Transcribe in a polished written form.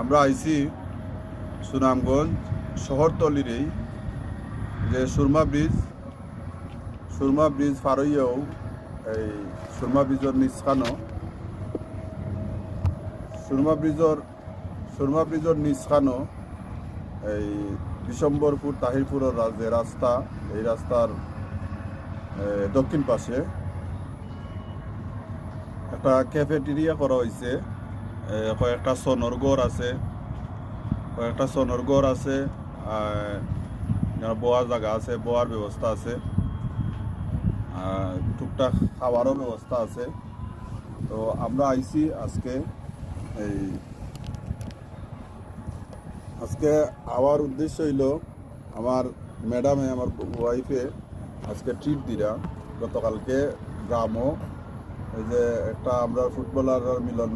আমরা আইছি সুনামগঞ্জ শহরতলির এই যে সুরমা ব্রিজ পার হইয়াও এই সুরমা ব্রিজের নিচখানো সুরমা ব্রিজের নিচখানো এই বিশম্বরপুর তাহিরপুরের যে রাস্তা, এই রাস্তার দক্ষিণ পাশে একটা ক্যাফেটেরিয়া করা হয়েছে। কয়েকটা সোনর ঘর আছে, বোয়ার জায়গা আছে, বোয়ার ব্যবস্থা আছে, টুকটাক খাওয়ারও ব্যবস্থা আছে। তো আমরা আইছি আজকে আওয়ার উদ্দেশ্য হইল আমার ম্যাডামে, আমার ওয়াইফে আজকে ট্রিট দিরা। গতকালকে গ্রামও এই যে একটা আমরা ফুটবলার মিলন